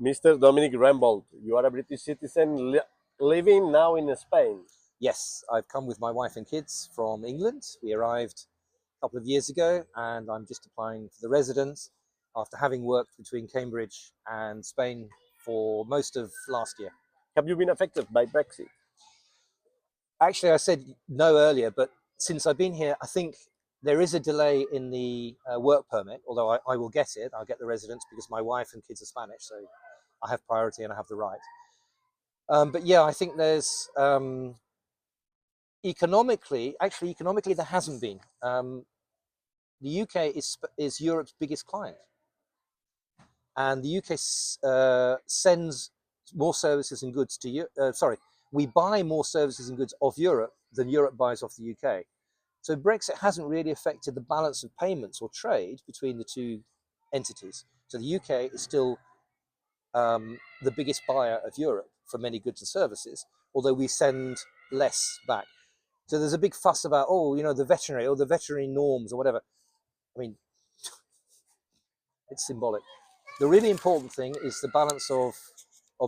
Mr. Dominic Reimbold, you are a British citizen living now in Spain. Yes, I've come with my wife and kids from England. We arrived a couple of years ago, and I'm just applying for the residence after having worked between Cambridge and Spain for most of last year. Have you been affected by Brexit? Actually, I said no earlier, but since I've been here, I think there is a delay in the work permit, although I will get it. I'll get the residence because my wife and kids are Spanish, so I have priority and I have the right. But yeah, I think there's economically there hasn't been. The UK is Europe's biggest client, and the UK sends more services and goods to you. We buy more services and goods of Europe than Europe buys off the UK. So Brexit hasn't really affected the balance of payments or trade between the two entities. So the UK is still the biggest buyer of Europe for many goods and services, although we send less back. So there's a big fuss about, the veterinary norms or whatever. I mean, it's symbolic. The really important thing is the balance of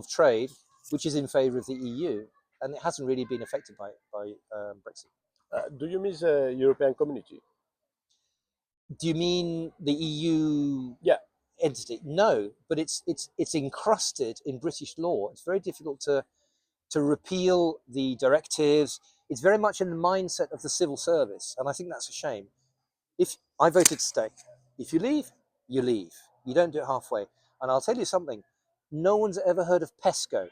trade, which is in favour of the EU, and it hasn't really been affected by Brexit. Do you miss the European community? Do you mean the EU Yeah. entity? No, but it's encrusted in British law. It's very difficult to repeal the directives. It's very much in the mindset of the civil service, and I think that's a shame. If I voted to stay, if you leave, you leave. You don't do it halfway. And I'll tell you something, no one's ever heard of Pesco.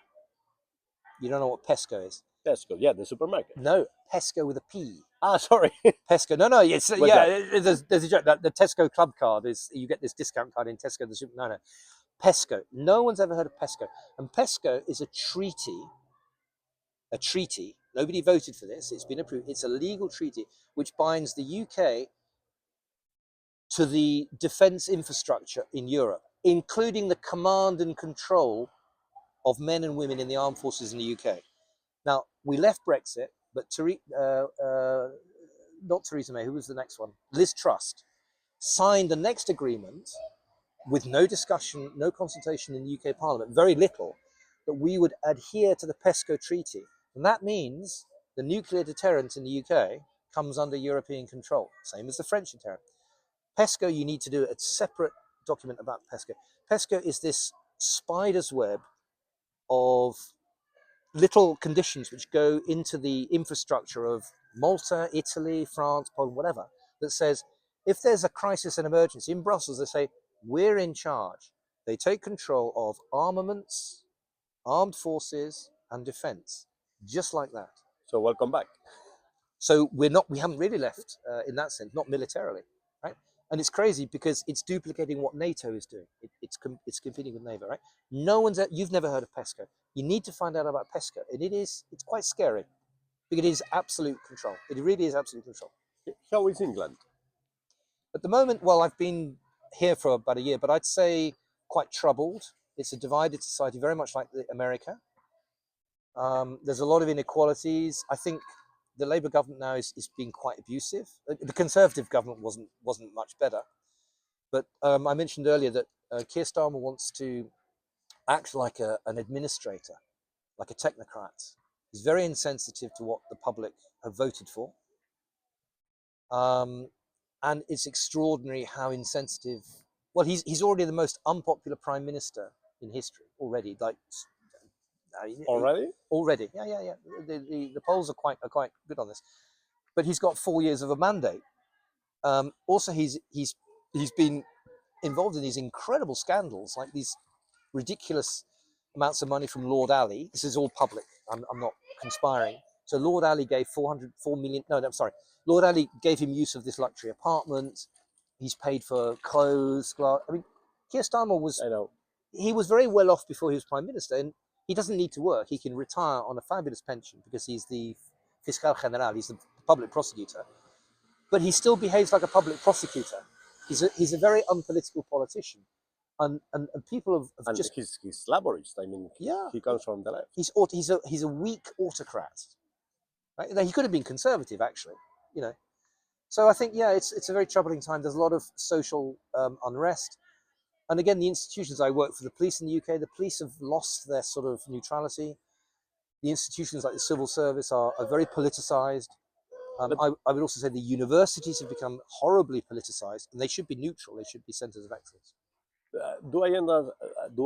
You don't know what Pesco is? Tesco, yeah, the supermarket. No, Pesco with a P. Ah, sorry. Pesco. No, it's What's there's a joke. The Tesco club card is you get this discount card in Tesco. No. Pesco. No one's ever heard of Pesco. And Pesco is a treaty. A treaty. Nobody voted for this. It's been approved. It's a legal treaty which binds the UK to the defence infrastructure in Europe, including the command and control of men and women in the armed forces in the UK. Now, we left Brexit, but not Theresa May, who was the next one? Liz Truss signed the next agreement with no discussion, no consultation in the UK Parliament, very little, that we would adhere to the PESCO Treaty. And that means the nuclear deterrent in the UK comes under European control, same as the French deterrent. PESCO, you need to do a separate document about PESCO. PESCO is this spider's web of little conditions which go into the infrastructure of Malta, Italy, France, Poland, whatever, that says if there's a crisis and emergency in Brussels, they say, we're in charge. They take control of armaments, armed forces, and defense, just like that. So welcome back. So we haven't really left in that sense, not militarily, right? And it's crazy because it's duplicating what NATO is doing. It's competing with NATO, right? You've never heard of PESCO. You need to find out about PESCO. And it's quite scary because it is absolute control. It really is absolute control. How is England? At the moment, well, I've been here for about a year, but I'd say quite troubled. It's a divided society, very much like America. There's a lot of inequalities. I think the Labour government now is being quite abusive. The Conservative government wasn't much better. But I mentioned earlier that Keir Starmer wants to act like an administrator, like a technocrat. He's very insensitive to what the public have voted for. And it's extraordinary how insensitive. Well, he's already the most unpopular prime minister in history already. Already, yeah. The polls are quite good on this, but he's got 4 years of a mandate. Also, he's been involved in these incredible scandals, like these ridiculous amounts of money from Lord Ali. This is all public. I'm not conspiring. So Lord Ali gave 4 million. No, I'm sorry. Lord Ali gave him use of this luxury apartment. He's paid for clothes, glass. I mean, Keir Starmer he was very well off before he was prime minister, and he doesn't need to work. He can retire on a fabulous pension because he's the Fiscal General. He's the public prosecutor, but he still behaves like a public prosecutor. He's a very unpolitical politician, and people have just. He's laborist. I mean, yeah, he comes from the left. He's a weak autocrat. Right? He could have been conservative, actually. So I think, yeah, it's a very troubling time. There's a lot of social unrest. And again, the institutions, I work for the police in the UK, the police have lost their sort of neutrality. The institutions like the civil service are very politicized. But I would also say the universities have become horribly politicized, and they should be neutral. They should be centers of excellence. do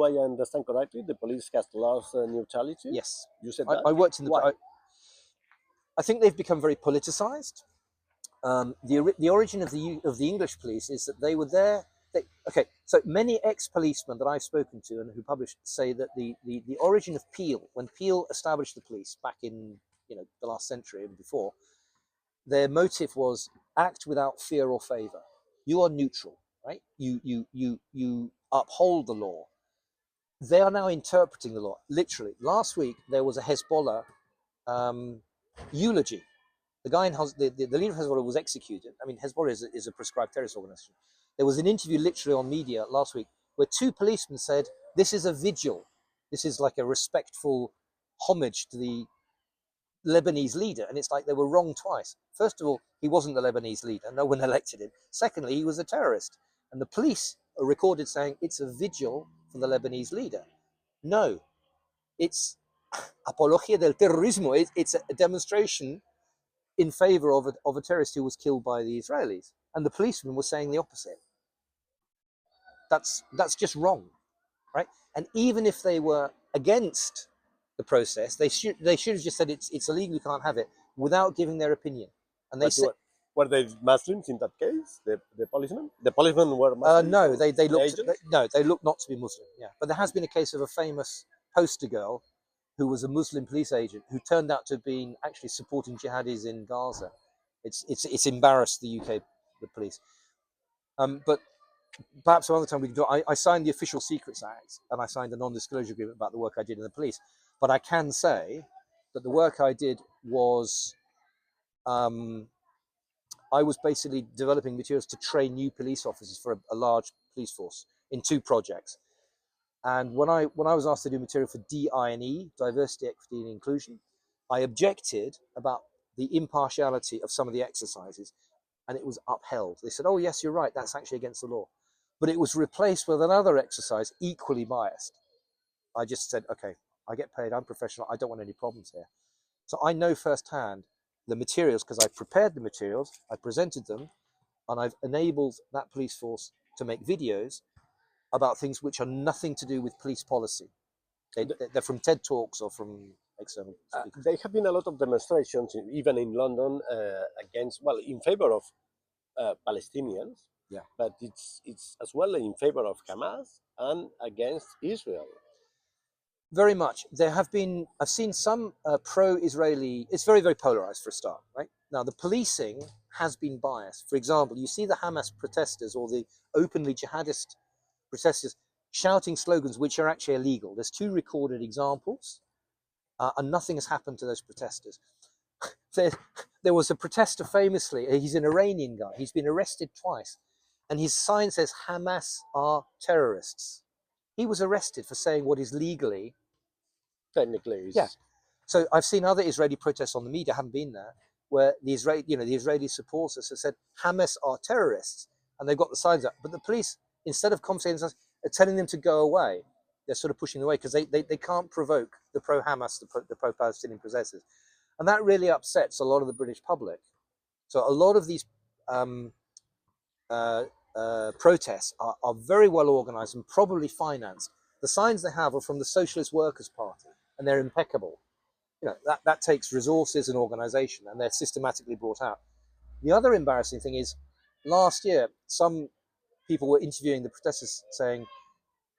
I understand correctly? The police has lost neutrality. Yes. You said I, that. I worked in the. Why? I think they've become very politicized. The origin of the English police is that they were there. Okay, so many ex-policemen that I've spoken to and who published say that the origin of Peel, when Peel established the police back in the last century and before, their motive was act without fear or favor. You are neutral, right? You uphold the law. They are now interpreting the law. Literally, last week there was a Hezbollah eulogy. The guy the leader of Hezbollah was executed. I mean, Hezbollah is a prescribed terrorist organization. There was an interview literally on media last week where two policemen said, this is a vigil. This is like a respectful homage to the Lebanese leader. And it's like they were wrong twice. First of all, he wasn't the Lebanese leader. No one elected him. Secondly, he was a terrorist. And the police are recorded saying it's a vigil for the Lebanese leader. No, it's apología del terrorismo. It's a demonstration in favor of a terrorist who was killed by the Israelis. And the policemen were saying the opposite. That's just wrong, right? And even if they were against the process, they should have just said it's illegal, you can't have it, without giving their opinion. And they said, were they Muslims in that case? The policemen? The policemen were Muslims? no, they looked not to be Muslim. Yeah, but there has been a case of a famous poster girl who was a Muslim police agent who turned out to have been actually supporting jihadis in Gaza. It's embarrassed the UK, the police. But perhaps some other time we can do it. I signed the Official Secrets Act and I signed a non-disclosure agreement about the work I did in the police. But I can say that the work I did was, I was basically developing materials to train new police officers for a large police force in two projects. And when I was asked to do material for DI&E, diversity, equity, and inclusion, I objected about the impartiality of some of the exercises, and it was upheld. They said, "Oh yes, you're right. That's actually against the law," but it was replaced with another exercise equally biased. I just said, "Okay, I get paid. I'm professional. I don't want any problems here." So I know firsthand the materials because I prepared the materials, I presented them, and I've enabled that police force to make videos about things which are nothing to do with police policy. They're from TED Talks or from external speakers. There have been a lot of demonstrations, even in London, against, well, in favor of Palestinians, Yeah. but it's as well in favor of Hamas and against Israel. Very much. I've seen some pro-Israeli, it's very, very polarized for a start, right? Now, the policing has been biased. For example, you see the Hamas protesters or the openly jihadist protesters shouting slogans which are actually illegal. There's two recorded examples, and nothing has happened to those protesters. There was a protester famously, he's an Iranian guy, he's been arrested twice, and his sign says, Hamas are terrorists. He was arrested for saying what is legally. Technically, Yeah. So I've seen other Israeli protests on the media, haven't been there, where the Israeli supporters have said Hamas are terrorists, and they've got the signs up. But the police, instead of compensating, are telling them to go away. They're sort of pushing them away because they can't provoke the pro-Hamas, the pro-Palestinian protesters, and that really upsets a lot of the British public. So a lot of these protests are very well organized and probably financed. The signs they have are from the Socialist Workers' Party, and they're impeccable. That takes resources and organization, and they're systematically brought out. The other embarrassing thing is, last year, some people were interviewing the protesters saying,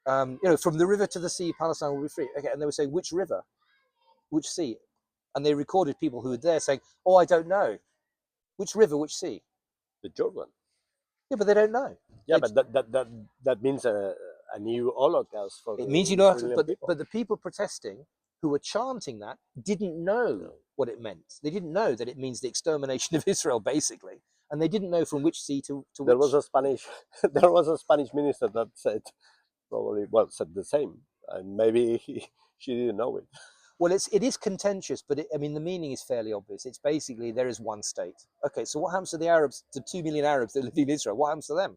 from the river to the sea, Palestine will be free. Okay, and they would say, which river? Which sea? And they recorded people who were there saying, oh, I don't know. Which river, which sea? The Jordan. Yeah, but they don't know. Yeah, but that means a new Holocaust for it means you know, people. But the people protesting who were chanting that didn't know what it meant. They didn't know that it means the extermination of Israel, basically, and they didn't know from which sea to there which. There was a Spanish minister that said said the same, and maybe she didn't know it. Well, it is contentious, but the meaning is fairly obvious. It's basically there is one state. Okay, so what happens to the Arabs, to 2 million Arabs that live in Israel? What happens to them?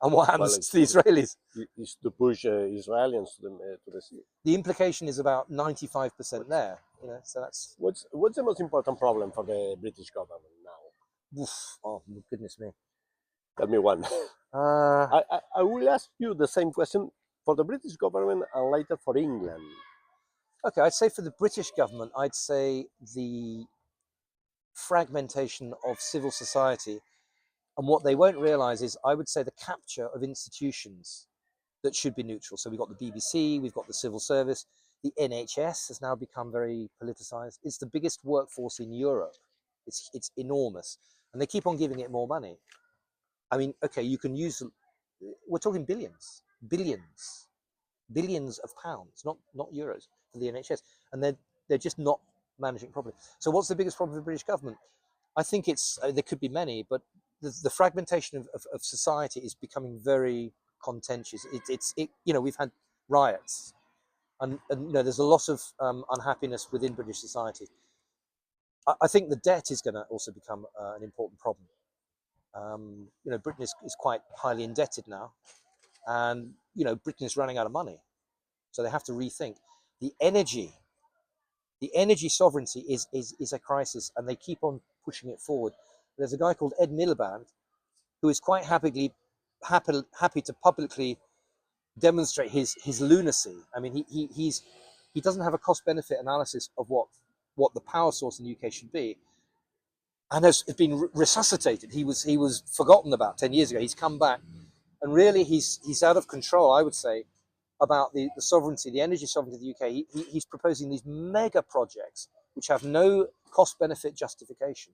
And what Well, happens to the Israelis? it's to push Israelis to the sea. The implication is about 95% there. You know, so that's What's the most important problem for the British government now? oof, oh goodness me. Tell me one. Uh, I will ask you the same question for the British government and later for England. okay, I'd say for the British government, I'd say the fragmentation of civil society, and what they won't realise is, I would say, the capture of institutions that should be neutral. So we've got the BBC, we've got the civil service, the NHS has now become very politicised. It's the biggest workforce in Europe. It's enormous, and they keep on giving it more money. I mean, okay, you can use. We're talking billions of pounds, not euros, for the NHS, and they're just not managing properly. So what's the biggest problem for the British government? I think it's there could be many, but the fragmentation of society is becoming very contentious. We've had riots, and there's a lot of unhappiness within British society. I think the debt is going to also become an important problem. Britain is quite highly indebted now, and Britain is running out of money, so they have to rethink the energy. The energy sovereignty is a crisis, and they keep on pushing it forward. There's a guy called Ed Miliband who is quite happy to publicly demonstrate his lunacy. I mean, he doesn't have a cost benefit analysis of what the power source in the UK should be, and has been resuscitated. He was forgotten about 10 years ago. He's come back, and really he's out of control, I would say, about the sovereignty, the energy sovereignty of the UK. He's proposing these mega projects which have no cost benefit justification.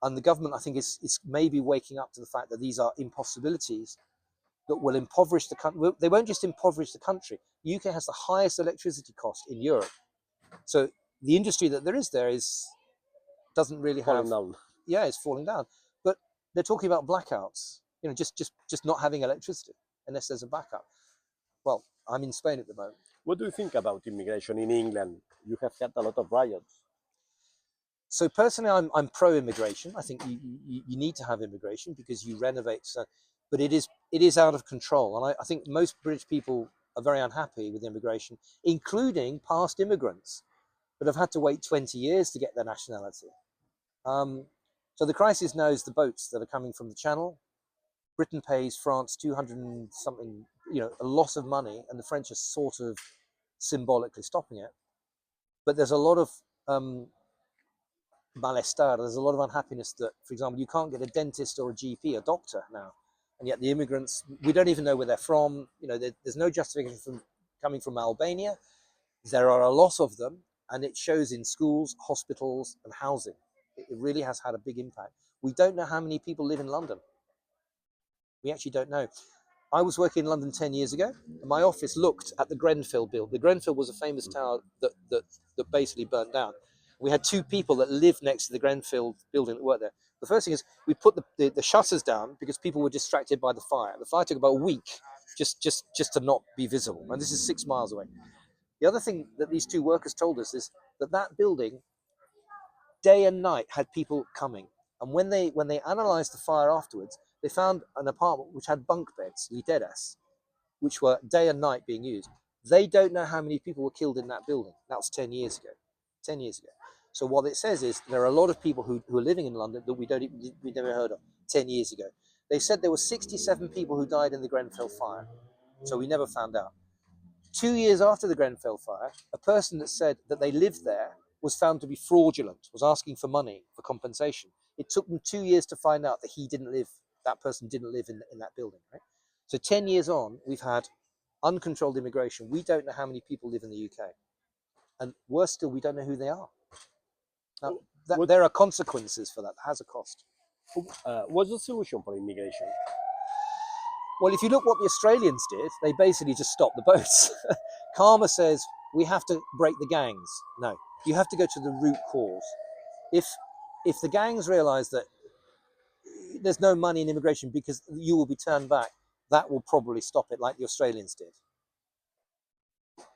And the government, I think, is maybe waking up to the fact that these are impossibilities that will impoverish the country. They won't just impoverish the country. The UK has the highest electricity cost in Europe. So the industry that there is doesn't really have, Falling down. yeah, it's falling down. But they're talking about blackouts, just not having electricity unless there's a backup. Well, I'm in Spain at the moment. What do you think about immigration in England? You have had a lot of riots. So personally, I'm pro-immigration. I think you need to have immigration because you renovate. So, but it is out of control, and I think most British people are very unhappy with immigration, including past immigrants that have had to wait 20 years to get their nationality. So the crisis now is the boats that are coming from the Channel. Britain pays France 200 and something, a lot of money, and the French are sort of symbolically stopping it. But there's a lot of malestar. There's a lot of unhappiness that, for example, you can't get a dentist or a GP, a doctor now, and yet the immigrants, we don't even know where they're from. There's no justification for coming from Albania. There are a lot of them, and it shows in schools, hospitals, and housing. It really has had a big impact. We don't know how many people live in London. We actually don't know. I was working in London 10 years ago, and my office looked at the Grenfell building. The Grenfell was a famous tower that basically burnt down. We had two people that lived next to the Grenfell building that worked there. The first thing is we put the shutters down because people were distracted by the fire. The fire took about a week just to not be visible, and this is 6 miles away. The other thing that these two workers told us is that building, day and night, had people coming. And when they analysed the fire afterwards, they found an apartment which had bunk beds, literas, which were day and night being used. They don't know how many people were killed in that building. That was 10 years ago. 10 years ago. So what it says is there are a lot of people who are living in London that we never heard of 10 years ago. They said there were 67 people who died in the Grenfell fire. So we never found out. 2 years after the Grenfell fire, a person that said that they lived there was found to be fraudulent, was asking for money for compensation. It took them 2 years to find out that that person didn't live in that building, right? So 10 years on, we've had uncontrolled immigration. We don't know how many people live in the UK. And worse still, we don't know who they are. Now, there are consequences for that. That has a cost. What's the solution for immigration? Well, if you look what the Australians did, they basically just stopped the boats. Karma says we have to break the gangs. No, you have to go to the root cause. If the gangs realise that there's no money in immigration because you will be turned back, that will probably stop it, like the Australians did.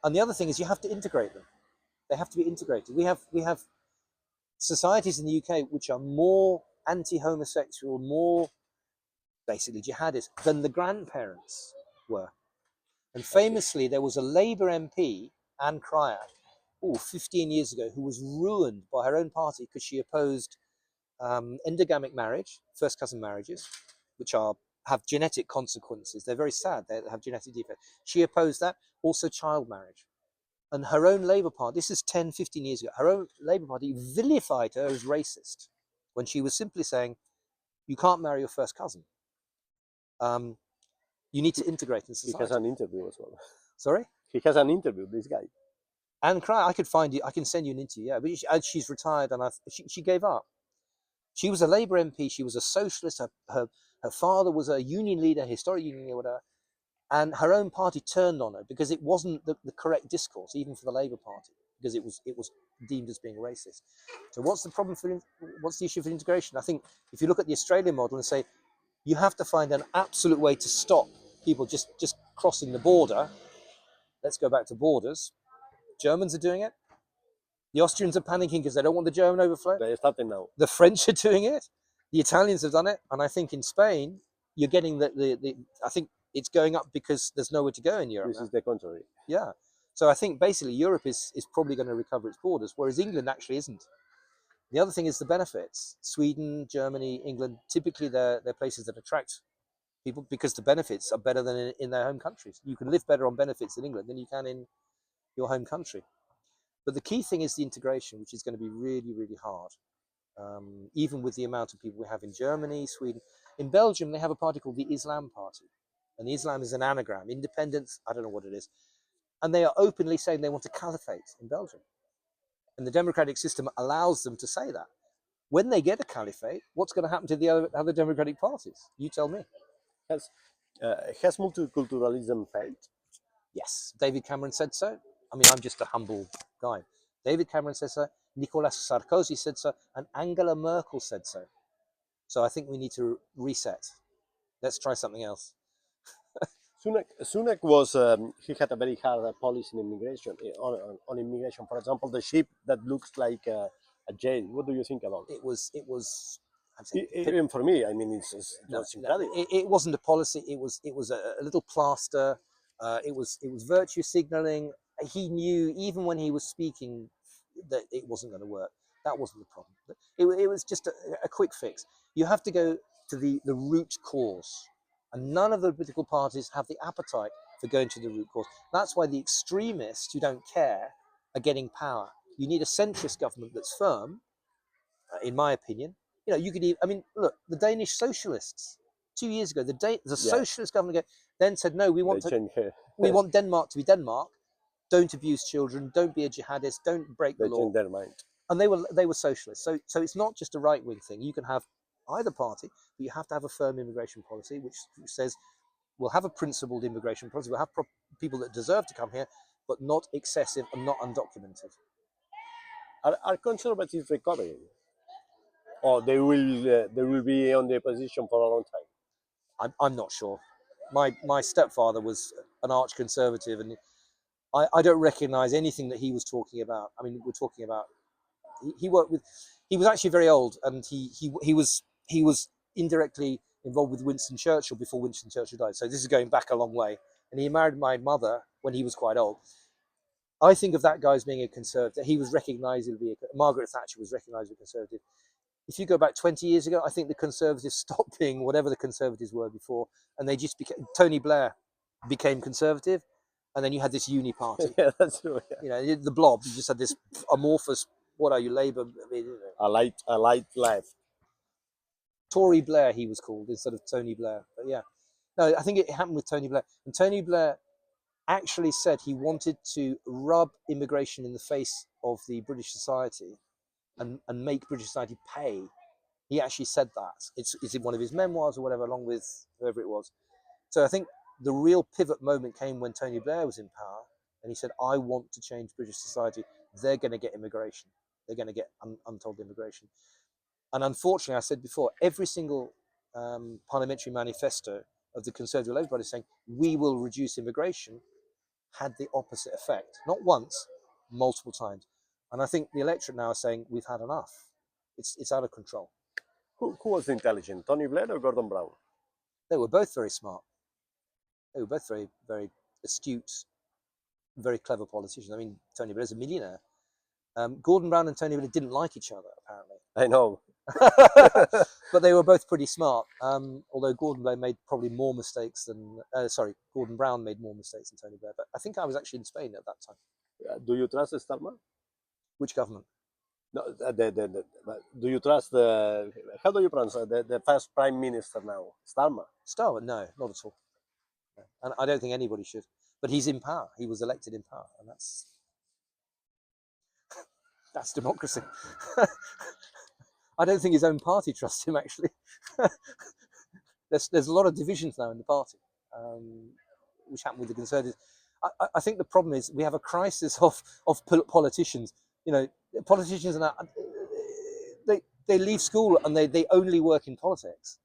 And the other thing is you have to integrate them. They have to be integrated. We have societies in the UK which are more anti-homosexual, more basically jihadists than the grandparents were. And famously, there was a Labour MP, Anne Cryer, 15 years ago, who was ruined by her own party because she opposed endogamic marriage, first cousin marriages, which have genetic consequences. They're very sad. They have genetic defects. She opposed that. Also child marriage. And her own Labour Party, this is 10, 15 years ago, her own Labour Party vilified her as racist when she was simply saying, you can't marry your first cousin. You need to integrate in society. He has an interview as well. Sorry? He has an interview, this guy. Anne Cryer, I can send you an interview, yeah. But she's retired and she gave up. She was a Labour MP, she was a socialist, her father was a union leader, historic union leader, whatever. And her own party turned on her because it wasn't the correct discourse, even for the Labour Party, because it was deemed as being racist. So what's the issue for integration? I think if you look at the Australian model and say, you have to find an absolute way to stop people just crossing the border. Let's go back to borders. Germans are doing it. The Austrians are panicking because they don't want the German overflow. They're starting now. The French are doing it. The Italians have done it. And I think in Spain, you're getting I think it's going up because there's nowhere to go in Europe. This is the contrary. Yeah. So I think basically Europe is probably going to recover its borders, whereas England actually isn't. The other thing is the benefits. Sweden, Germany, England, typically they're places that attract people because the benefits are better than in their home countries. You can live better on benefits in England than you can in your home country. But the key thing is the integration, which is going to be really, really hard. Even with the amount of people we have in Germany, Sweden. In Belgium, they have a party called the Islam Party. And the Islam is an anagram, independence, I don't know what it is. And they are openly saying they want a caliphate in Belgium. And the democratic system allows them to say that. When they get a caliphate, what's going to happen to the other democratic parties? You tell me. Has multiculturalism failed? Yes, David Cameron said so. I mean, I'm just a humble guy. David Cameron said so, Nicolas Sarkozy said so, and Angela Merkel said so. So I think we need to reset. Let's try something else. Sunak was he had a very hard policy in immigration on immigration. For example, the ship that looks like a jail. What do you think about it? It was. Even for me, I mean, it's incredible. It wasn't a policy. It was a little plaster. It was virtue signaling. He knew even when he was speaking that it wasn't going to work. That wasn't the problem. It was just a quick fix. You have to go to the root cause. And none of the political parties have the appetite for going to the root cause. That's why the extremists who don't care are getting power. You need a centrist government that's firm, in my opinion. You know, you could even, I mean, look, the Danish socialists, 2 years ago, the socialist government then said, no, we want Denmark to be Denmark. Don't abuse children. Don't be a jihadist. Don't break the law. They changed their mind. And they were socialists. So it's not just a right-wing thing. You can have either party, but you have to have a firm immigration policy, which says we'll have a principled immigration policy. We'll have people that deserve to come here, but not excessive and not undocumented. Are conservatives recovering, or they will be on the opposition for a long time? I'm not sure. My stepfather was an arch conservative, and I don't recognise anything that he was talking about. I mean, we're talking about he worked with. He was actually very old, and he was indirectly involved with Winston Churchill before Winston Churchill died. So this is going back a long way. And he married my mother when he was quite old. I think of that guy as being a conservative. He was recognised to be Margaret Thatcher was recognised as a conservative. If you go back 20 years ago, I think the Conservatives stopped being whatever the Conservatives were before, and they just became. Tony Blair became Conservative, and then you had this uni party. Yeah, that's true. Yeah. You know, the Blob. You just had this amorphous. What are you, Labour? I mean, a light left. Tory Blair, he was called instead of Tony Blair. But yeah, no, I think it happened with Tony Blair, and Tony Blair actually said he wanted to rub immigration in the face of the British society and make British society pay. He actually said that. It's in one of his memoirs or whatever, along with whoever it was. So I think the real pivot moment came when Tony Blair was in power, and he said, I want to change British society. They're going to get immigration. They're going to get untold immigration. And unfortunately, I said before, every single parliamentary manifesto of the Conservative Labour Party saying, we will reduce immigration, had the opposite effect. Not once, multiple times. And I think the electorate now is saying, we've had enough. It's out of control. Who was intelligent, Tony Blair or Gordon Brown? They were both very smart. They were both very, very astute, very clever politicians. I mean, Tony Blair's a millionaire. Gordon Brown and Tony Blair didn't like each other, apparently. I know. But they were both pretty smart. Although Gordon Blair made probably more mistakes than, Gordon Brown made more mistakes than Tony Blair. But I think I was actually in Spain at that time. Do you trust Starmer? Which government? No, do you trust the, how do you pronounce it? The first prime minister now, Starmer? Starmer? No, not at all. No. And I don't think anybody should. But he's in power. He was elected in power, and that's democracy. I don't think his own party trusts him, actually. There's a lot of divisions now in the party, which happened with the Conservatives. I think the problem is we have a crisis of politicians. You know, politicians are now, they leave school and they only work in politics.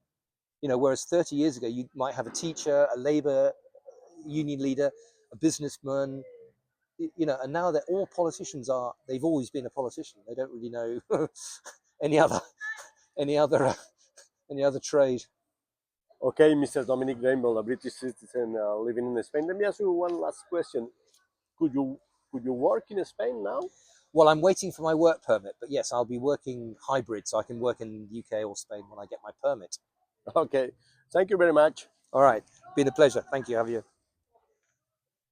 You know, whereas 30 years ago you might have a teacher, a labor union leader, a businessman. You know, and now they're all politicians. They've always been a politician. They don't really know any other trade. Okay, Mr. Dominic Reimbold, a British citizen living in Spain. Let me ask you one last question. Could you work in Spain now? Well, I'm waiting for my work permit, but yes, I'll be working hybrid, so I can work in the UK or Spain when I get my permit. Okay, thank you very much. All right, been a pleasure. Thank you, Javier.